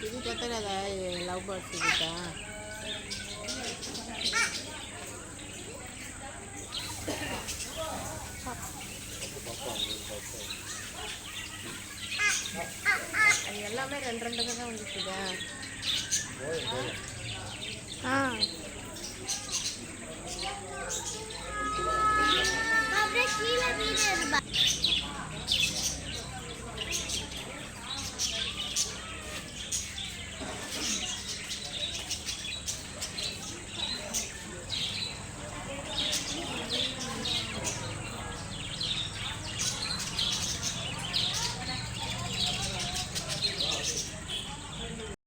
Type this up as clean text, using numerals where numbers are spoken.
ఇది కొత్త కదా లవ్ బర్డ్స్ ఇది அது எல்லாமே ரெண்டு ரெண்டு தான் வந்துச்சுதா. அப்படியே கீழே வீடு